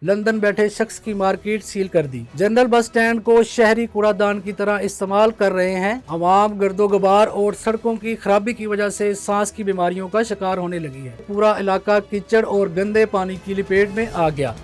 London बैठे शख्स की मार्केट सील कर दी। जनरल बस स्टैंड को शहरी कूड़ादान की तरह इस्तेमाल कर रहे हैं। आवाम गर्दो गुबार और सड़कों की खराबी की वजह से सांस की बीमारियों का शिकार होने लगी है। पूरा इलाका कीचड़ और गंदे पानी की लपेट में आ गया।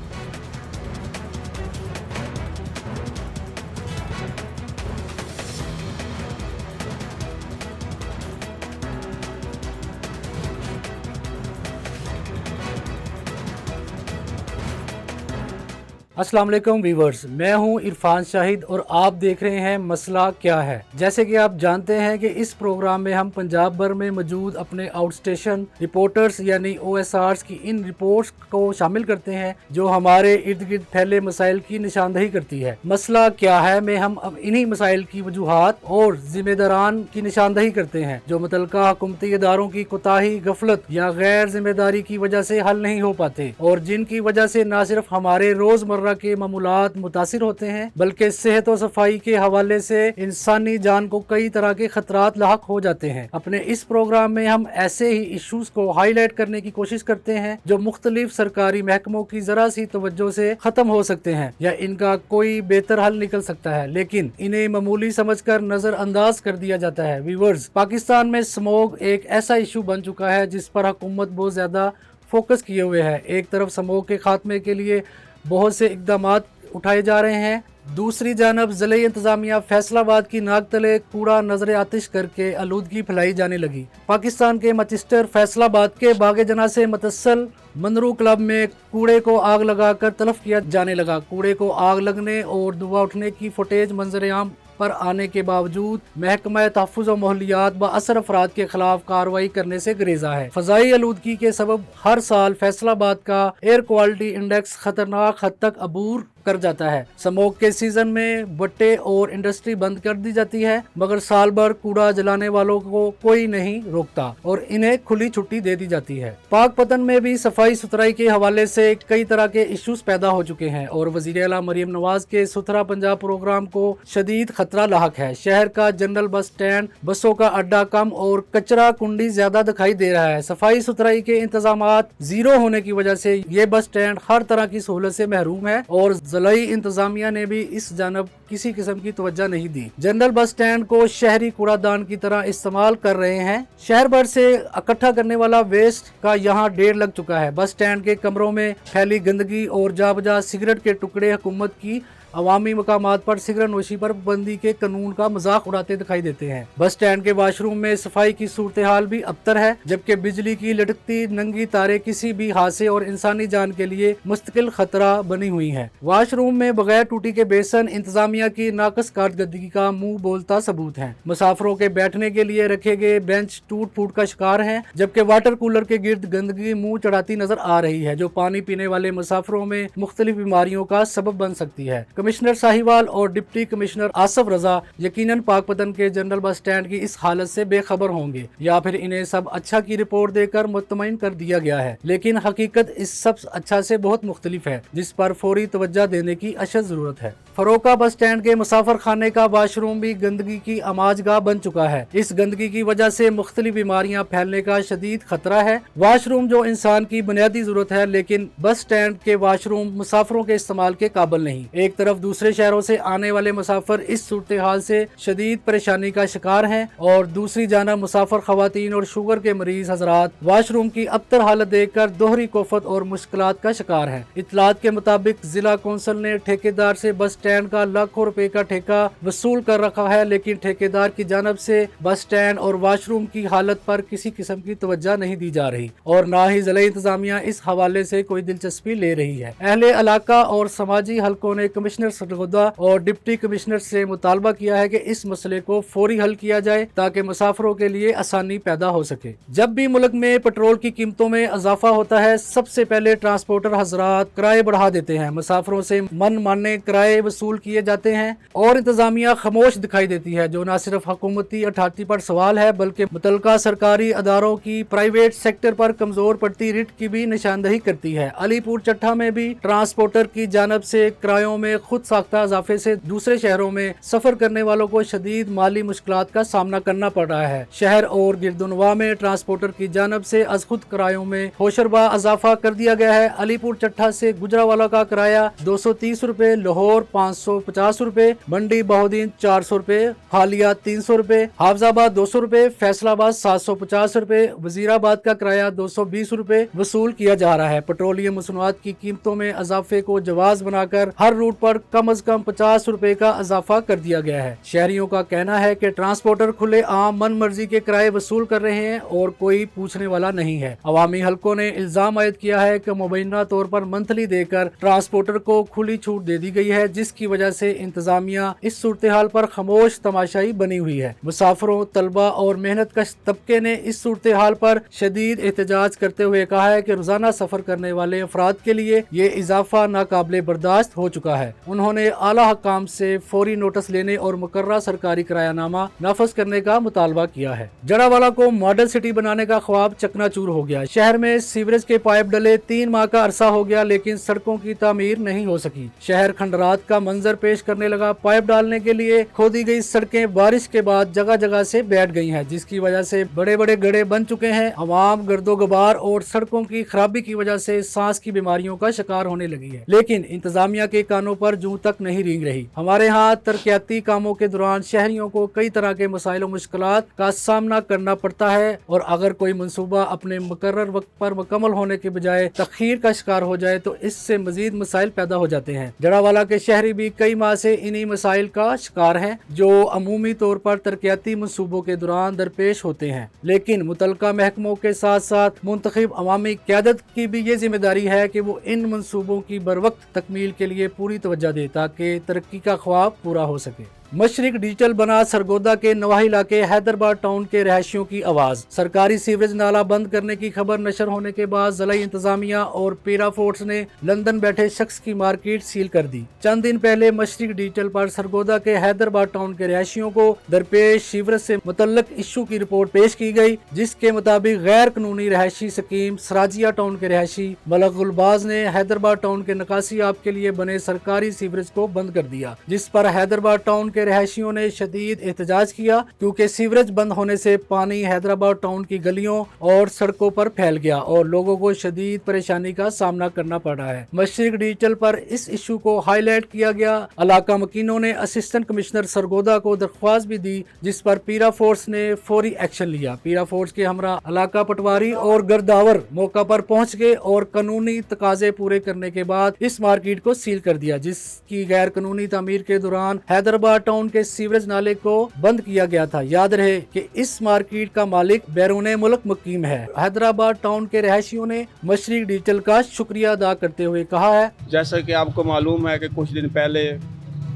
अस्सलाम वालेकुम व्यूवर्स, मैं हूं इरफान शाहिद और आप देख रहे हैं मसला क्या है। जैसे कि आप जानते हैं कि इस प्रोग्राम में हम पंजाब भर में मौजूद अपने आउट स्टेशन रिपोर्टर्स यानी OSRs की इन रिपोर्ट्स को शामिल करते हैं जो हमारे इर्द गिर्द फैले मसाइल की निशानदही करती है। मसला क्या है में हम अब इन्हीं मसाइल की वजूहात और जिम्मेदारान की निशानदही करते हैं जो मुतलका हुकूमती इदारों की कोताही, गफलत या गैर जिम्मेदारी की वजह से हल नहीं हो पाते और जिनकी वजह से न सिर्फ हमारे रोजमर्रा के मामूलात मुतासिर होते हैं बल्कि सेहत और सफाई के हवाले से इंसानी जान को कई तरह के खतरात लाहक हो जाते हैं। अपने इस प्रोग्राम में हम ऐसे ही इश्यूज को हाईलाइट करने की कोशिश करते हैं जो मुख्तलिफ सरकारी महकमों की जरा सी तवज्जो से खत्म हो सकते हैं या इनका कोई बेहतर हल निकल सकता है, लेकिन इन्हें मामूली समझकर नजरअंदाज कर दिया जाता है। व्यूअर्स, पाकिस्तान में स्मोक एक ऐसा इशू बन चुका है जिस पर हुकूमत बहुत ज्यादा फोकस किए हुए है। एक तरफ स्मोक के खात्मे के लिए बहुत से इकदामात उठाए जा रहे हैं, दूसरी जानब ज़िले इंतजामिया फैसलाबाद की नाक तले कूड़ा नजर आतिश करके आलूदगी फैलाई जाने लगी। पाकिस्तान के मैनचेस्टर फैसलाबाद के बागे जना से मुतस्सल मंदरू क्लब में कूड़े को आग लगाकर तलफ किया जाने लगा। कूड़े को आग लगने और धुआं उठने की फुटेज मंजर आम पर आने के बावजूद महकमा तहफ़्फ़ुज़ व माहौलियात व असर अफराद के खिलाफ कार्रवाई करने से गुरेजा है। फ़ज़ाई आलूदगी के सबब हर साल फैसलाबाद का एयर क्वालिटी इंडेक्स खतरनाक हद तक अबूर कर जाता है। स्मोक के सीजन में भट्टे और इंडस्ट्री बंद कर दी जाती है मगर साल भर कूड़ा जलाने वालों को कोई नहीं रोकता और इन्हें खुली छुट्टी दे दी जाती है। पाक पतन में भी सफाई सुथराई के हवाले से कई तरह के इश्यूज पैदा हो चुके हैं और वज़ीर आला मरियम नवाज के सुथरा पंजाब प्रोग्राम को शदीद खतरा लाहक है। शहर का जनरल बस स्टैंड, बसों का अड्डा कम और कचरा कुंडी ज्यादा दिखाई दे रहा है। सफाई सुथराई के इंतजामात जीरो होने की वजह से ये बस स्टैंड हर तरह की सहूलत से महरूम है और ज़िलाई इंतजामिया ने भी इस जानब किसी किस्म की तवज्जो नहीं दी। जनरल बस स्टैंड को शहरी कूड़ादान की तरह इस्तेमाल कर रहे हैं। शहर भर से इकट्ठा करने वाला वेस्ट का यहाँ ढेर लग चुका है। बस स्टैंड के कमरों में फैली गंदगी और जाबजा सिगरेट के टुकड़े हुकूमत की अवामी मकामात पर सिगरेट नोशी पर पाबंदी के कानून का मजाक उड़ाते दिखाई देते हैं। बस स्टैंड के वाशरूम में सफाई की सूरत हाल भी अबतर है, जबकि बिजली की लटकती नंगी तारें किसी भी हादसे और इंसानी जान के लिए मुस्तकिल खतरा बनी हुई है। वाशरूम में बगैर टूटी के बेसन इंतजामिया की नाकस कारकर्दगी का मुंह बोलता सबूत है। मुसाफिरों के बैठने के लिए रखे गए बेंच टूट फूट का शिकार है, जबकि वाटर कूलर के गिर्द गंदगी मुंह चढ़ाती नजर आ रही है जो पानी पीने वाले मुसाफिरों में मुख्तलिफ बीमारियों का सबब बन सकती है। कमिश्नर साहिवाल और डिप्टी कमिश्नर आसफ रजा यकीनन पाकपतन के जनरल बस स्टैंड की इस हालत से बेखबर होंगे या फिर इन्हें सब अच्छा की रिपोर्ट देकर मुतमईन कर दिया गया है, लेकिन हकीकत इस सब अच्छा से बहुत मुख्तलिफ है जिस पर फौरी तवज्जो देने की अशद जरूरत है। फरोका बस स्टैंड के मुसाफिर खाने का वाशरूम भी गंदगी की आमाजगाह बन चुका है। इस गंदगी की वजह से मुख्तलिफ बीमारियां फैलने का शदीद खतरा है। वाशरूम जो इंसान की बुनियादी जरूरत है, लेकिन बस स्टैंड के वाशरूम मुसाफिरों के इस्तेमाल के काबिल नहीं। एक तरफ दूसरे शहरों से आने वाले मुसाफिर इस सूरत हाल से शदीद परेशानी का शिकार हैं और दूसरी जानब मुसाफिर खवातीन और शुगर के मरीज हजरात वाशरूम की अबतर हालत देखकर दोहरी कोफत और मुश्किलात का शिकार हैं। इतलात के मुताबिक जिला कौंसिल ने ठेकेदार से बस स्टैंड का लाखों रुपए का ठेका वसूल कर रखा है, लेकिन ठेकेदार की जानब से बस स्टैंड और वाशरूम की हालत पर किसी किस्म की तवज्जो नहीं दी जा रही और न ही जिला इंतजामिया इस हवाले से कोई दिलचस्पी ले रही है। अहले इलाका और समाजी हलकों ने कमिश्नर सरगोदा और डिप्टी कमिश्नर से मुतालबा किया है कि इस मसले को फौरी हल किया जाए ताकि मुसाफिरों के लिए आसानी पैदा हो सके। जब भी मुल्क में पेट्रोल की कीमतों में इजाफा होता है, सबसे पहले ट्रांसपोर्टर हजरात किराए बढ़ा देते हैं। मुसाफिरों से मन माने किराए वसूल किए जाते हैं और इंतजामिया खामोश दिखाई देती है, जो न सिर्फ हुकूमती अथॉरिटी पर सवाल है बल्कि मुतल्लिका सरकारी अदारों की प्राइवेट सेक्टर पर कमजोर पड़ती रिट की भी निशानदही करती है। अलीपुर चट्ठा में भी ट्रांसपोर्टर की जानब से किरायों में खुद साख्ता इजाफे से दूसरे शहरों में सफर करने वालों को शदीद माली मुश्किलात का सामना करना पड़ रहा है। शहर और गिरदुनवा में ट्रांसपोर्टर की जानब से अज खुद किरायों में होशरबा इजाफा कर दिया गया है। अलीपुर चट्ठा से गुजरावाला का किराया 230 रुपए, लाहौर 550 रुपए, मंडी बहोदीन 400 रुपए, हालिया 300 रुपए, हाफजाबाद 200 रुपए, फैसलाबाद 750 रुपए, वजीराबाद का किराया 220 रुपए वसूल किया जा रहा है। पेट्रोलियम मसनूआत की कीमतों में इजाफे को जवाज बनाकर हर रूट पर कम अज कम 50 रुपए का इजाफा कर दिया गया है। शहरियों का कहना है कि ट्रांसपोर्टर खुले आम मन मर्जी के किराए वसूल कर रहे हैं और कोई पूछने वाला नहीं है। अवामी हलकों ने इल्जाम आयद किया है कि मुबैना तौर पर मंथली देकर ट्रांसपोर्टर को खुली छूट दे दी गई है, जिसकी वजह से इंतजामिया इस सूरत हाल पर खामोश तमाशाई बनी हुई है। मुसाफिरों, तलबा और मेहनत कश तबके ने इस सूरत हाल पर शदीद एहतजाज करते हुए कहा है कि रोजाना सफर करने वाले अफराद के लिए ये इजाफा नाकाबिले बर्दाश्त हो चुका है। उन्होंने आला हकाम से फौरी नोटिस लेने और मुकर्ररा सरकारी किरायानामा नाफज करने का मुतालबा किया है। जड़ावाला को मॉडल सिटी बनाने का ख्वाब चकनाचूर हो गया। शहर में सीवरेज के पाइप डले 3 माह का अरसा हो गया, लेकिन सड़कों की तामीर नहीं हो सकी। शहर खंडरात का मंजर पेश करने लगा। पाइप डालने के लिए खोदी गई सड़कें बारिश के बाद जगह जगह से बैठ गई हैं, जिसकी वजह से बड़े बड़े गड्ढे बन चुके हैं। अवाम गर्दो गुबार और सड़कों की खराबी की वजह से सांस की बीमारियों का शिकार होने लगी है, लेकिन इंतजामिया के कानों पर जूं तक नहीं रेंग रही। हमारे यहाँ तरक्याती कामों के दौरान शहरियों को कई तरह के मसाइल और मुश्किलात का सामना करना पड़ता है, और अगर कोई मंसूबा अपने मुकर्रर वक्त पर मुकम्मल होने के बजाय तखीर का शिकार हो जाए तो इससे मजीद मसाइल पैदा हो जाते हैं। जड़ावाला के शहरी भी कई माह से इन्हीं मसाइल का शिकार हैं, जो अमूमी तौर पर तरक्याती मंसूबों के दौरान दरपेश होते हैं। लेकिन मुतल्लिका महकमों के साथ साथ मुंतखब अवामी क़यादत की भी ये जिम्मेदारी है कि वो इन मंसूबों की बरवक्त तकमील के लिए पूरी तवज्जो दे, ताकि तरक्की का ख्वाब पूरा हो सके। मशरिक डिजिटल बना सरगोदा के नवाही इलाके हैदराबाद टाउन के रहायशियों की आवाज। सरकारी सीवरेज नाला बंद करने की खबर नशर होने के बाद ज़िला इंतजामिया और पीरा फोर्स ने लंदन बैठे शख्स की मार्केट सील कर दी। चंद दिन पहले मशरिक डिजिटल पर सरगोदा के हैदराबाद टाउन के रहायशियों को दरपेश सीवरेज से मुतल्लिक इशू की रिपोर्ट पेश की गई, जिसके मुताबिक गैर कानूनी रहायशी स्कीम सराजिया टाउन के रहायशी मलक गुलबाज ने हैदराबाद टाउन के निकासी आप के लिए बने सरकारी सीवरेज को बंद कर दिया, जिस पर हैदराबाद टाउन रहायशियों ने शदीद एहतजाज किया, क्योंकि सीवरेज बंद होने से पानी हैदराबाद टाउन की गलियों और सड़कों पर फैल गया और लोगों को शदीद परेशानी का सामना करना पड़ रहा है। मशरिक डिजिटल पर इस इशू को हाईलाइट किया गया। इलाका मकीनों ने असिस्टेंट कमिश्नर सरगोदा को दरख्वास्त भी दी, जिस पर पीरा फोर्स ने फौरी एक्शन लिया। पीरा फोर्स के हमरा इलाका पटवारी और गर्दावर मौका पर पहुंच गए और कानूनी तकाजे पूरे करने के बाद इस मार्केट को सील कर दिया, जिसकी गैर कानूनी तामीर के दौरान हैदराबाद टाउन के सीवरेज नाले को बंद किया गया था। याद रहे कि इस मार्केट का मालिक बैरून मुल्क मुकीम है। हैदराबाद टाउन के रहायशियों ने मशरिक डिजिटल का शुक्रिया अदा करते हुए कहा है, जैसा कि आपको मालूम है कि कुछ दिन पहले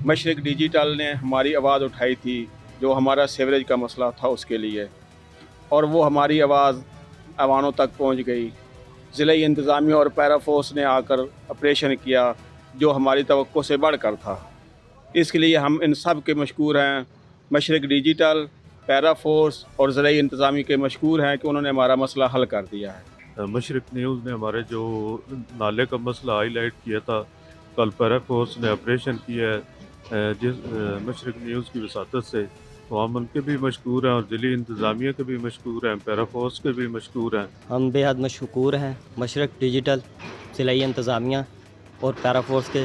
मशरिक डिजिटल ने हमारी आवाज़ उठाई थी, जो हमारा सीवरेज का मसला था उसके लिए, और वो हमारी आवाज़ अवानों तक पहुंच गई। ज़िला इंतज़ामिया और पैरा फोर्स ने आकर ऑपरेशन किया, जो हमारी तवक्को से बढ़कर था। इसके लिए हम इन सब के मशकूर हैं। मशरिक डिजिटल, पैरा फोर्स और ज़िला इंतज़ामी के मशकूर हैं कि उन्होंने हमारा मसला हल कर दिया है। मशरिक न्यूज़ ने हमारे जो नाले का मसला हाईलाइट किया था, कल पैरा फोर्स ने ऑपरेशन किया है जिस मशरिक न्यूज़ की वसातत से, तो हम उनके भी मशकूर हैं और ज़िला इंतज़ामिया के भी मशकूर हैं, पैरा फोर्स के भी मशकूर हैं। हम बेहद मशकूर हैं मशरिक डिजिटल, ज़िला इंतज़ामिया और पैरा फोर्स के,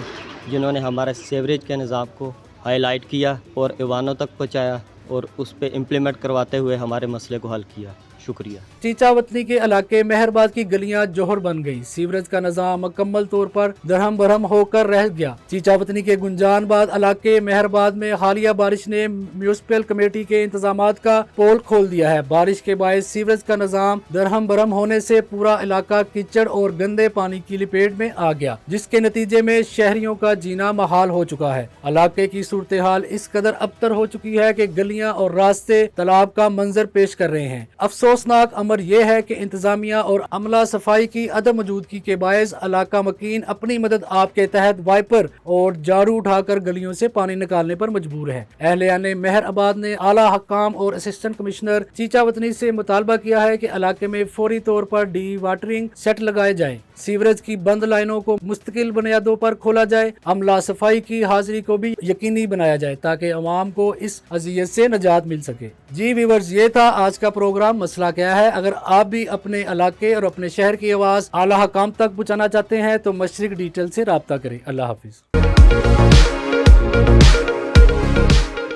जिन्होंने हमारे सीवरेज के निज़ाम को हाईलाइट किया और ईवानों तक पहुँचाया और उस पर इम्प्लीमेंट करवाते हुए हमारे मसले को हल किया। शुक्रिया। चीचावतनी के इलाके मेहरबाद की गलियां जोहर बन गई। सीवरेज का निजाम मुकम्मल तौर पर दरहम बरहम होकर रह गया। चीचावतनी के गुंजानबाद इलाके मेहरबाद में हालिया बारिश ने म्यूनिसिपल कमेटी के इंतजामात का पोल खोल दिया है। बारिश के बायस सीवरेज का निजाम दरहम बरहम होने से पूरा इलाका कीचड़ और गंदे पानी की लपेट में आ गया, जिसके नतीजे में शहरियों का जीना महाल हो चुका है। इलाके की सूरत हाल इस कदर अबतर हो चुकी है कि गलियां और रास्ते तालाब का मंजर पेश कर रहे हैं। अफसोस अफसोसनाक अमर यह है कि इंतजामिया और अमला सफाई की अदम मौजूदगी के बायस इलाका मकीन अपनी मदद आपके तहत वाइपर और झाड़ू उठाकर गलियों से पानी निकालने पर मजबूर है। अहलियाने मेहर आबाद ने आला हकाम और असिस्टेंट कमिश्नर चीचावतनी से मुतालबा किया है कि इलाके में फौरी तौर पर डी वाटरिंग सेट लगाए जाए, सीवरेज की बंद लाइनों को मुस्तकिल बुनियादों पर खोला जाए, अमला सफाई की हाजिरी को भी यकीनी बनाया जाए ताकि अवाम को इस अजियत से निजात मिल सके। जी व्यूअर्स, ये था आज का प्रोग्राम मसला क्या है। अगर आप भी अपने इलाके और अपने शहर की आवाज़ आला हकाम तक पहुँचाना चाहते हैं तो मशरिक डिजिटल से राब्ता करें। अल्लाह हाफिज़।